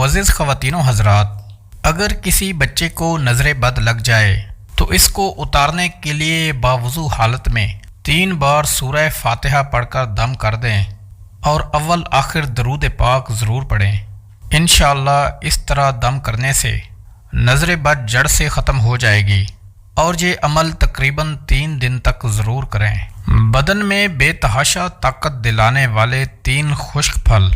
معزز خواتین و حضرات، اگر کسی بچے کو نظر بد لگ جائے تو اس کو اتارنے کے لیے باوضو حالت میں 3 بار سورہ فاتحہ پڑھ کر دم کر دیں اور اول آخر درود پاک ضرور پڑھیں۔ انشاءاللہ اس طرح دم کرنے سے نظر بد جڑ سے ختم ہو جائے گی، اور یہ عمل تقریباً 3 دن تک ضرور کریں۔ بدن میں بے تحاشا طاقت دلانے والے 3 خشک پھل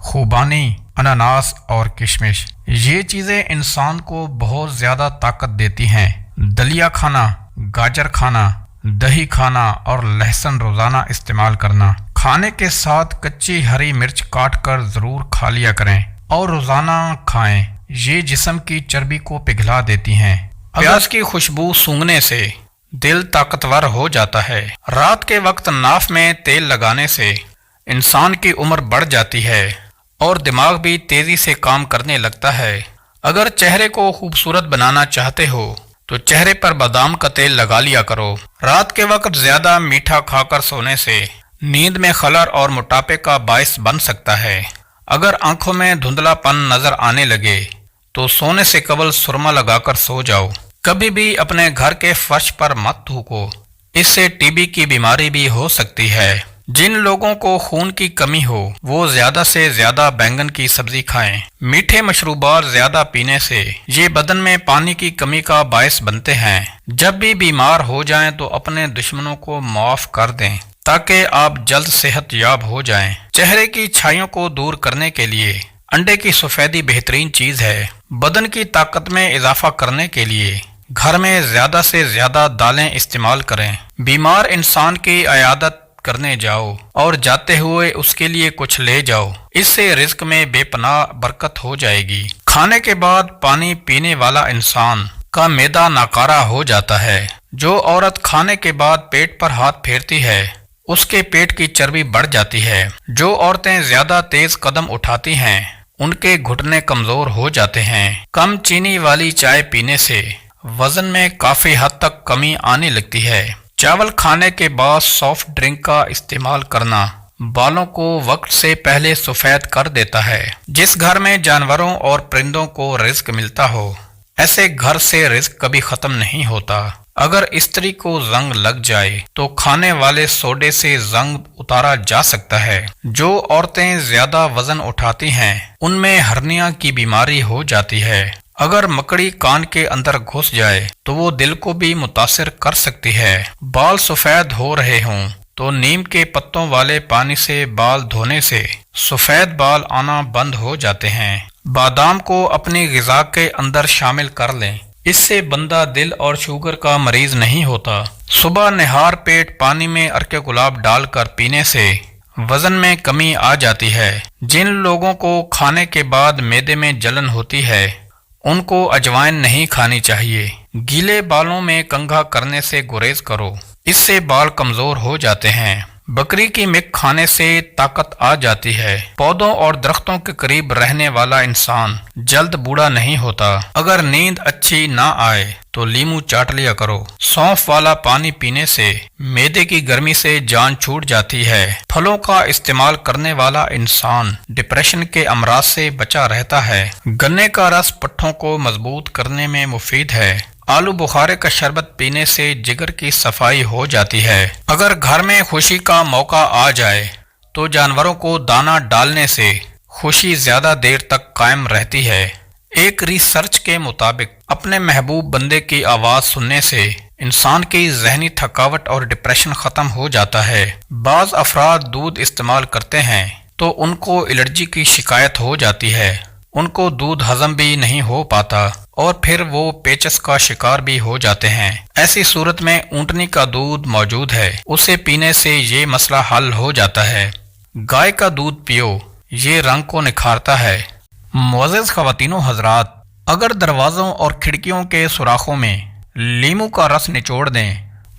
خوبانی، اناناس اور کشمش، یہ چیزیں انسان کو بہت زیادہ طاقت دیتی ہیں۔ دلیا کھانا، گاجر کھانا، دہی کھانا اور لہسن روزانہ استعمال کرنا۔ کھانے کے ساتھ کچی ہری مرچ کاٹ کر ضرور کھا لیا کریں اور روزانہ کھائیں، یہ جسم کی چربی کو پگھلا دیتی ہیں۔ پیاز کی خوشبو سونگھنے سے دل طاقتور ہو جاتا ہے۔ رات کے وقت ناف میں تیل لگانے سے انسان کی عمر بڑھ جاتی ہے اور دماغ بھی تیزی سے کام کرنے لگتا ہے۔ اگر چہرے کو خوبصورت بنانا چاہتے ہو تو چہرے پر بادام کا تیل لگا لیا کرو۔ رات کے وقت زیادہ میٹھا کھا کر سونے سے نیند میں خلل اور موٹاپے کا باعث بن سکتا ہے۔ اگر آنکھوں میں دھندلا پن نظر آنے لگے تو سونے سے قبل سرما لگا کر سو جاؤ۔ کبھی بھی اپنے گھر کے فرش پر مت تھوکو، اس سے ٹی بی کی بیماری بھی ہو سکتی ہے۔ جن لوگوں کو خون کی کمی ہو وہ زیادہ سے زیادہ بینگن کی سبزی کھائیں۔ میٹھے مشروبات زیادہ پینے سے یہ بدن میں پانی کی کمی کا باعث بنتے ہیں۔ جب بھی بیمار ہو جائیں تو اپنے دشمنوں کو معاف کر دیں تاکہ آپ جلد صحت یاب ہو جائیں۔ چہرے کی چھائیوں کو دور کرنے کے لیے انڈے کی سفیدی بہترین چیز ہے۔ بدن کی طاقت میں اضافہ کرنے کے لیے گھر میں زیادہ سے زیادہ دالیں استعمال کریں۔ بیمار انسان کی عیادت کرنے جاؤ اور جاتے ہوئے اس کے لیے کچھ لے جاؤ، اس سے رزق میں بے پناہ برکت ہو جائے گی۔ کھانے کے بعد پانی پینے والا انسان کا معدہ ناکارہ ہو جاتا ہے۔ جو عورت کھانے کے بعد پیٹ پر ہاتھ پھیرتی ہے اس کے پیٹ کی چربی بڑھ جاتی ہے۔ جو عورتیں زیادہ تیز قدم اٹھاتی ہیں ان کے گھٹنے کمزور ہو جاتے ہیں۔ کم چینی والی چائے پینے سے وزن میں کافی حد تک کمی آنے لگتی ہے۔ چاول کھانے کے بعد سافٹ ڈرنک کا استعمال کرنا بالوں کو وقت سے پہلے سفید کر دیتا ہے۔ جس گھر میں جانوروں اور پرندوں کو رزق ملتا ہو ایسے گھر سے رزق کبھی ختم نہیں ہوتا۔ اگر استری کو زنگ لگ جائے تو کھانے والے سوڈے سے زنگ اتارا جا سکتا ہے۔ جو عورتیں زیادہ وزن اٹھاتی ہیں ان میں ہرنیا کی بیماری ہو جاتی ہے۔ اگر مکڑی کان کے اندر گھس جائے تو وہ دل کو بھی متاثر کر سکتی ہے۔ بال سفید ہو رہے ہوں تو نیم کے پتوں والے پانی سے بال دھونے سے سفید بال آنا بند ہو جاتے ہیں۔ بادام کو اپنی غذا کے اندر شامل کر لیں، اس سے بندہ دل اور شوگر کا مریض نہیں ہوتا۔ صبح نہار پیٹ پانی میں ارک گلاب ڈال کر پینے سے وزن میں کمی آ جاتی ہے۔ جن لوگوں کو کھانے کے بعد معدے میں جلن ہوتی ہے ان کو اجوائن نہیں کھانی چاہیے۔ گیلے بالوں میں کنگھا کرنے سے گریز کرو، اس سے بال کمزور ہو جاتے ہیں۔ بکری کی مک کھانے سے طاقت آ جاتی ہے۔ پودوں اور درختوں کے قریب رہنے والا انسان جلد بوڑھا نہیں ہوتا۔ اگر نیند اچھی نہ آئے تو لیمو چاٹ لیا کرو۔ سونف والا پانی پینے سے معدے کی گرمی سے جان چھوٹ جاتی ہے۔ پھلوں کا استعمال کرنے والا انسان ڈپریشن کے امراض سے بچا رہتا ہے۔ گنے کا رس پٹھوں کو مضبوط کرنے میں مفید ہے۔ آلو بخارے کا شربت پینے سے جگر کی صفائی ہو جاتی ہے۔ اگر گھر میں خوشی کا موقع آ جائے تو جانوروں کو دانہ ڈالنے سے خوشی زیادہ دیر تک قائم رہتی ہے۔ ایک ریسرچ کے مطابق اپنے محبوب بندے کی آواز سننے سے انسان کی ذہنی تھکاوٹ اور ڈپریشن ختم ہو جاتا ہے۔ بعض افراد دودھ استعمال کرتے ہیں تو ان کو الرجی کی شکایت ہو جاتی ہے، ان کو دودھ ہضم بھی نہیں ہو پاتا اور پھر وہ پیچس کا شکار بھی ہو جاتے ہیں۔ ایسی صورت میں اونٹنی کا دودھ موجود ہے، اسے پینے سے یہ مسئلہ حل ہو جاتا ہے۔ گائے کا دودھ پیو، یہ رنگ کو نکھارتا ہے۔ معزز خواتین و حضرات، اگر دروازوں اور کھڑکیوں کے سوراخوں میں لیمو کا رس نچوڑ دیں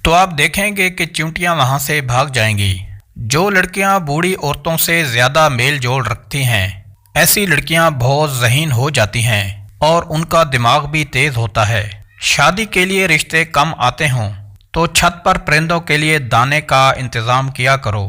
تو آپ دیکھیں گے کہ چیونٹیاں وہاں سے بھاگ جائیں گی۔ جو لڑکیاں بوڑھی عورتوں سے زیادہ میل جول رکھتی ہیں ایسی لڑکیاں بہت ذہین ہو جاتی ہیں اور ان کا دماغ بھی تیز ہوتا ہے۔ شادی کے لیے رشتے کم آتے ہوں تو چھت پر پرندوں کے لیے دانے کا انتظام کیا کرو۔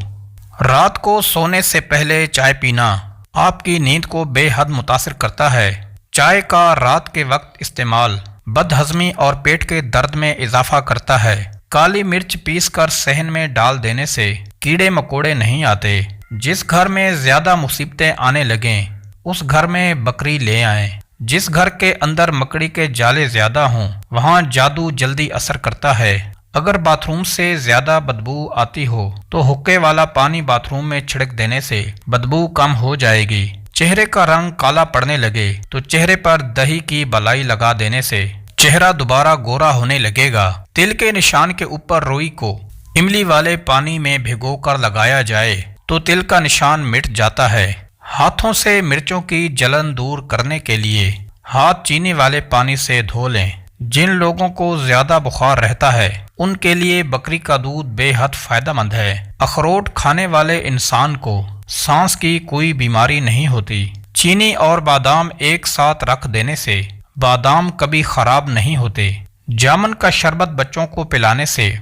رات کو سونے سے پہلے چائے پینا آپ کی نیند کو بے حد متاثر کرتا ہے۔ چائے کا رات کے وقت استعمال بد ہضمی اور پیٹ کے درد میں اضافہ کرتا ہے۔ کالی مرچ پیس کر صحن میں ڈال دینے سے کیڑے مکوڑے نہیں آتے۔ جس گھر میں زیادہ مصیبتیں آنے لگیں اس گھر میں بکری لے آئیں۔ جس گھر کے اندر مکڑی کے جالے زیادہ ہوں وہاں جادو جلدی اثر کرتا ہے۔ اگر باتھ روم سے زیادہ بدبو آتی ہو تو حقے والا پانی باتھ روم میں چھڑک دینے سے بدبو کم ہو جائے گی۔ چہرے کا رنگ کالا پڑنے لگے تو چہرے پر دہی کی بلائی لگا دینے سے چہرہ دوبارہ گورا ہونے لگے گا۔ تل کے نشان کے اوپر روئی کو املی والے پانی میں بھگو کر لگایا جائے تو تل کا نشان مٹ جاتا ہے۔ ہاتھوں سے مرچوں کی جلن دور کرنے کے لیے ہاتھ چینی والے پانی سے دھو لیں۔ جن لوگوں کو زیادہ بخار رہتا ہے ان کے لیے بکری کا دودھ بے حد فائدہ مند ہے۔ اخروٹ کھانے والے انسان کو سانس کی کوئی بیماری نہیں ہوتی۔ چینی اور بادام ایک ساتھ رکھ دینے سے بادام کبھی خراب نہیں ہوتے۔ جامن کا شربت بچوں کو پلانے سے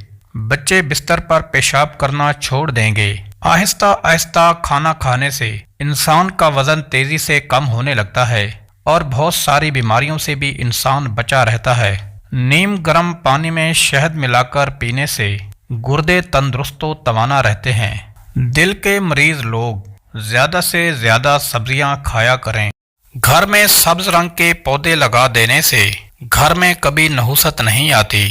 بچے بستر پر پیشاب کرنا چھوڑ دیں گے۔ آہستہ آہستہ کھانا کھانے سے انسان کا وزن تیزی سے کم ہونے لگتا ہے اور بہت ساری بیماریوں سے بھی انسان بچا رہتا ہے۔ نیم گرم پانی میں شہد ملا کر پینے سے گردے تندرست و توانا رہتے ہیں۔ دل کے مریض لوگ زیادہ سے زیادہ سبزیاں کھایا کریں۔ گھر میں سبز رنگ کے پودے لگا دینے سے گھر میں کبھی نحوست نہیں آتی۔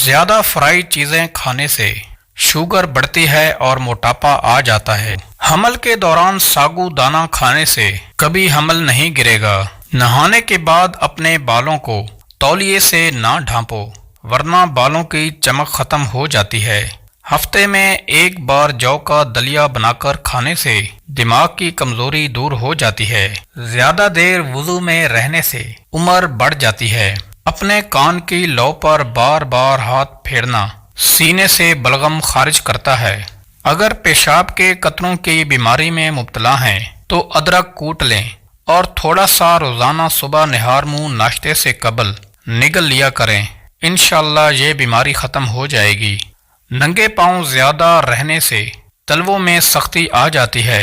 زیادہ فرائی چیزیں کھانے سے شوگر بڑھتی ہے اور موٹاپا آ جاتا ہے۔ حمل کے دوران ساگو دانہ کھانے سے کبھی حمل نہیں گرے گا۔ نہانے کے بعد اپنے بالوں کو تولیے سے نہ ڈھانپو ورنہ بالوں کی چمک ختم ہو جاتی ہے۔ ہفتے میں ایک بار جو کا دلیا بنا کر کھانے سے دماغ کی کمزوری دور ہو جاتی ہے۔ زیادہ دیر وضو میں رہنے سے عمر بڑھ جاتی ہے۔ اپنے کان کی لو پر بار بار ہاتھ پھیرنا سینے سے بلغم خارج کرتا ہے۔ اگر پیشاب کے قطروں کی بیماری میں مبتلا ہیں تو ادرک کوٹ لیں اور تھوڑا سا روزانہ صبح نہار منہ ناشتے سے قبل نگل لیا کریں۔ انشاءاللہ یہ بیماری ختم ہو جائے گی۔ ننگے پاؤں زیادہ رہنے سے تلووں میں سختی آ جاتی ہے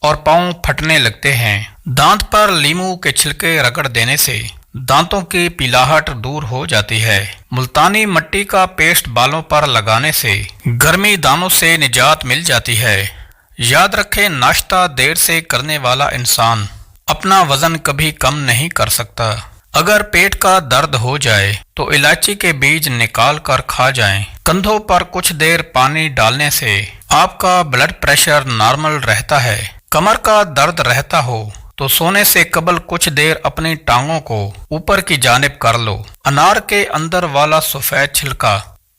اور پاؤں پھٹنے لگتے ہیں۔ دانت پر لیموں کے چھلکے رگڑ دینے سے دانتوں کی پیلاہٹ دور ہو جاتی ہے۔ ملتانی مٹی کا پیسٹ بالوں پر لگانے سے گرمی دانوں سے نجات مل جاتی ہے۔ یاد رکھیں ناشتہ دیر سے کرنے والا انسان اپنا وزن کبھی کم نہیں کر سکتا۔ اگر پیٹ کا درد ہو جائے تو الائچی کے بیج نکال کر کھا جائیں۔ کندھوں پر کچھ دیر پانی ڈالنے سے آپ کا بلڈ پریشر نارمل رہتا ہے۔ کمر کا درد رہتا ہو تو سونے سے قبل کچھ دیر اپنی ٹانگوں کو اوپر کی جانب کر لو۔ انار کے اندر والا سفید چھلکا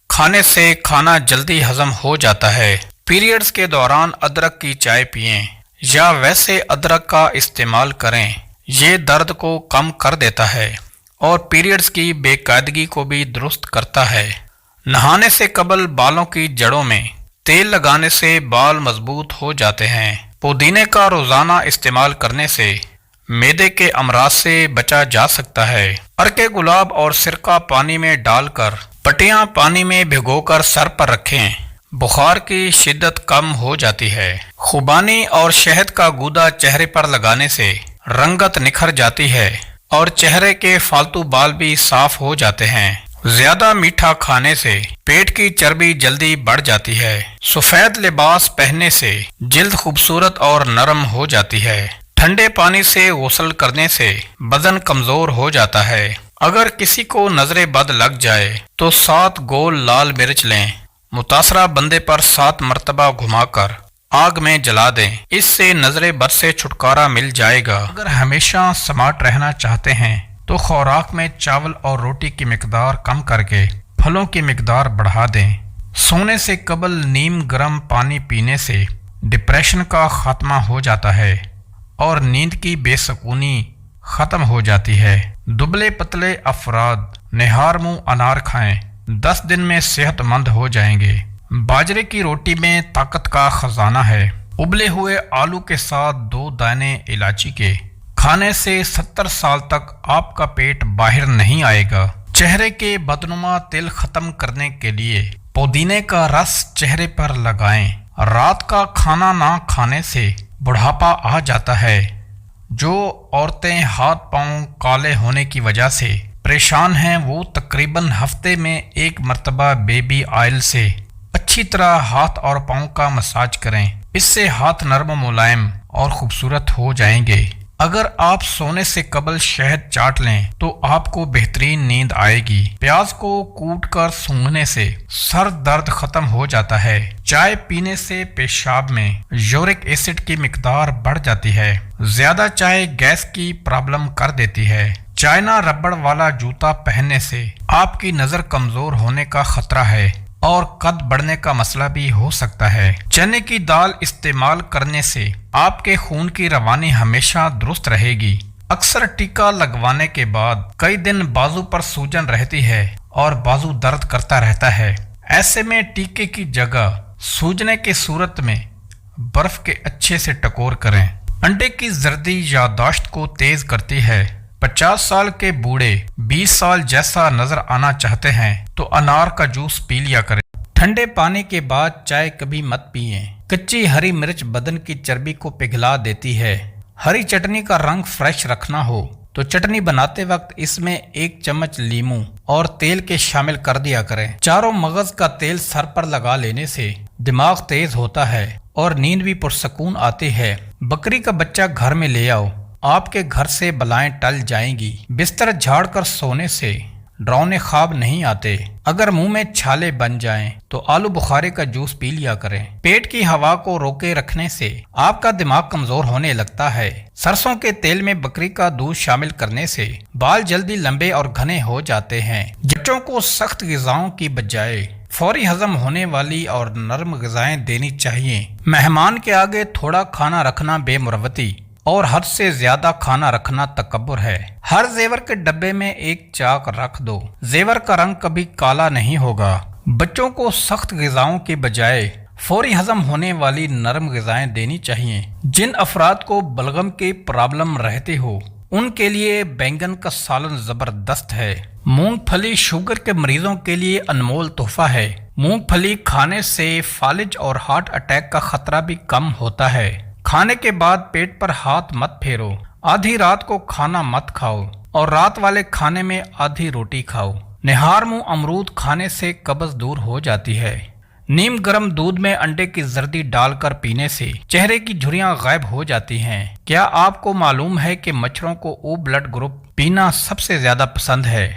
کھانے سے کھانا جلدی ہضم ہو جاتا ہے۔ پیریڈز کے دوران ادرک کی چائے پئیں یا ویسے ادرک کا استعمال کریں۔ یہ درد کو کم کر دیتا ہے اور پیریڈز کی بے قاعدگی کو بھی درست کرتا ہے۔ نہانے سے قبل بالوں کی جڑوں میں تیل لگانے سے بال مضبوط ہو جاتے ہیں۔ پودینے کا روزانہ استعمال کرنے سے معدے کے امراض سے بچا جا سکتا ہے۔ عرق گلاب اور سرکہ پانی میں ڈال کر پٹیاں پانی میں بھگو کر سر پر رکھیں، بخار کی شدت کم ہو جاتی ہے۔ خوبانی اور شہد کا گودا چہرے پر لگانے سے رنگت نکھر جاتی ہے اور چہرے کے فالتو بال بھی صاف ہو جاتے ہیں۔ زیادہ میٹھا کھانے سے پیٹ کی چربی جلدی بڑھ جاتی ہے۔ سفید لباس پہننے سے جلد خوبصورت اور نرم ہو جاتی ہے۔ ٹھنڈے پانی سے غسل کرنے سے بدن کمزور ہو جاتا ہے۔ اگر کسی کو نظر بد لگ جائے تو 7 گول لال مرچ لیں، متاثرہ بندے پر 7 مرتبہ گھما کر آگ میں جلا دیں، اس سے نظر بد سے چھٹکارا مل جائے گا۔ اگر ہمیشہ سمارٹ رہنا چاہتے ہیں تو خوراک میں چاول اور روٹی کی مقدار کم کر کے پھلوں کی مقدار بڑھا دیں۔ سونے سے قبل نیم گرم پانی پینے سے ڈپریشن کا خاتمہ ہو جاتا ہے اور نیند کی بے سکونی ختم ہو جاتی ہے۔ دبلے پتلے افراد نہار منہ انار کھائیں، 10 دن میں صحت مند ہو جائیں گے۔ باجرے کی روٹی میں طاقت کا خزانہ ہے۔ ابلے ہوئے آلو کے ساتھ 2 دانے الائچی کے کھانے سے 70 سال تک آپ کا پیٹ باہر نہیں آئے گا۔ چہرے کے بدنما تل ختم کرنے کے لیے پودینے کا رس چہرے پر لگائیں۔ رات کا کھانا نہ کھانے سے بڑھاپا آ جاتا ہے۔ جو عورتیں ہاتھ پاؤں کالے ہونے کی وجہ سے پریشان ہیں وہ تقریباً ہفتے میں 1 مرتبہ بیبی آئل سے اچھی طرح ہاتھ اور پاؤں کا مساج کریں۔ اس سے ہاتھ نرم و ملائم اور خوبصورت ہو جائیں گے۔ اگر آپ سونے سے قبل شہد چاٹ لیں تو آپ کو بہترین نیند آئے گی۔ پیاز کو کوٹ کر سونگھنے سے سر درد ختم ہو جاتا ہے۔ چائے پینے سے پیشاب میں یورک ایسڈ کی مقدار بڑھ جاتی ہے۔ زیادہ چائے گیس کی پرابلم کر دیتی ہے۔ چائنا ربڑ والا جوتا پہننے سے آپ کی نظر کمزور ہونے کا خطرہ ہے اور قد بڑھنے کا مسئلہ بھی ہو سکتا ہے۔ چنے کی دال استعمال کرنے سے آپ کے خون کی روانی ہمیشہ درست رہے گی۔ اکثر ٹیکا لگوانے کے بعد کئی دن بازو پر سوجن رہتی ہے اور بازو درد کرتا رہتا ہے۔ ایسے میں ٹیکے کی جگہ سوجنے کی صورت میں برف کے اچھے سے ٹکور کریں۔ انڈے کی زردی یادداشت کو تیز کرتی ہے۔ 50 سال کے بوڑھے 20 سال جیسا نظر آنا چاہتے ہیں تو انار کا جوس پی لیا کریں۔ ٹھنڈے پانی کے بعد چائے کبھی مت پیئیں۔ کچی ہری مرچ بدن کی چربی کو پگھلا دیتی ہے۔ ہری چٹنی کا رنگ فریش رکھنا ہو تو چٹنی بناتے وقت اس میں 1 چمچ لیموں اور تیل کے شامل کر دیا کریں۔ چاروں مغز کا تیل سر پر لگا لینے سے دماغ تیز ہوتا ہے اور نیند بھی پرسکون آتی ہے۔ بکری کا بچہ گھر میں لے آؤ، آپ کے گھر سے بلائیں ٹل جائیں گی۔ بستر جھاڑ کر سونے سے ڈراؤنے خواب نہیں آتے۔ اگر منہ میں چھالے بن جائیں تو آلو بخارے کا جوس پی لیا کریں۔ پیٹ کی ہوا کو روکے رکھنے سے آپ کا دماغ کمزور ہونے لگتا ہے۔ سرسوں کے تیل میں بکری کا دودھ شامل کرنے سے بال جلدی لمبے اور گھنے ہو جاتے ہیں۔ بچوں کو سخت غذاؤں کی بجائے فوری ہضم ہونے والی اور نرم غذائیں دینی چاہیے۔ مہمان کے آگے تھوڑا کھانا رکھنا بے مروتی اور حد سے زیادہ کھانا رکھنا تکبر ہے۔ ہر زیور کے ڈبے میں 1 چاک رکھ دو، زیور کا رنگ کبھی کالا نہیں ہوگا۔ بچوں کو سخت غذاؤں کے بجائے فوری ہضم ہونے والی نرم غذائیں دینی چاہیے۔ جن افراد کو بلغم کی پرابلم رہتی ہو ان کے لیے بینگن کا سالن زبردست ہے۔ مونگ پھلی شوگر کے مریضوں کے لیے انمول تحفہ ہے۔ مونگ پھلی کھانے سے فالج اور ہارٹ اٹیک کا خطرہ بھی کم ہوتا ہے۔ کھانے کے بعد پیٹ پر ہاتھ مت پھیرو۔ آدھی رات کو کھانا مت کھاؤ اور رات والے کھانے میں آدھی روٹی کھاؤ۔ نہار منہ امرود کھانے سے قبض دور ہو جاتی ہے۔ نیم گرم دودھ میں انڈے کی زردی ڈال کر پینے سے چہرے کی جھریاں غائب ہو جاتی ہیں۔ کیا آپ کو معلوم ہے کہ مچھروں کو او بلڈ گروپ پینا سب سے زیادہ پسند ہے؟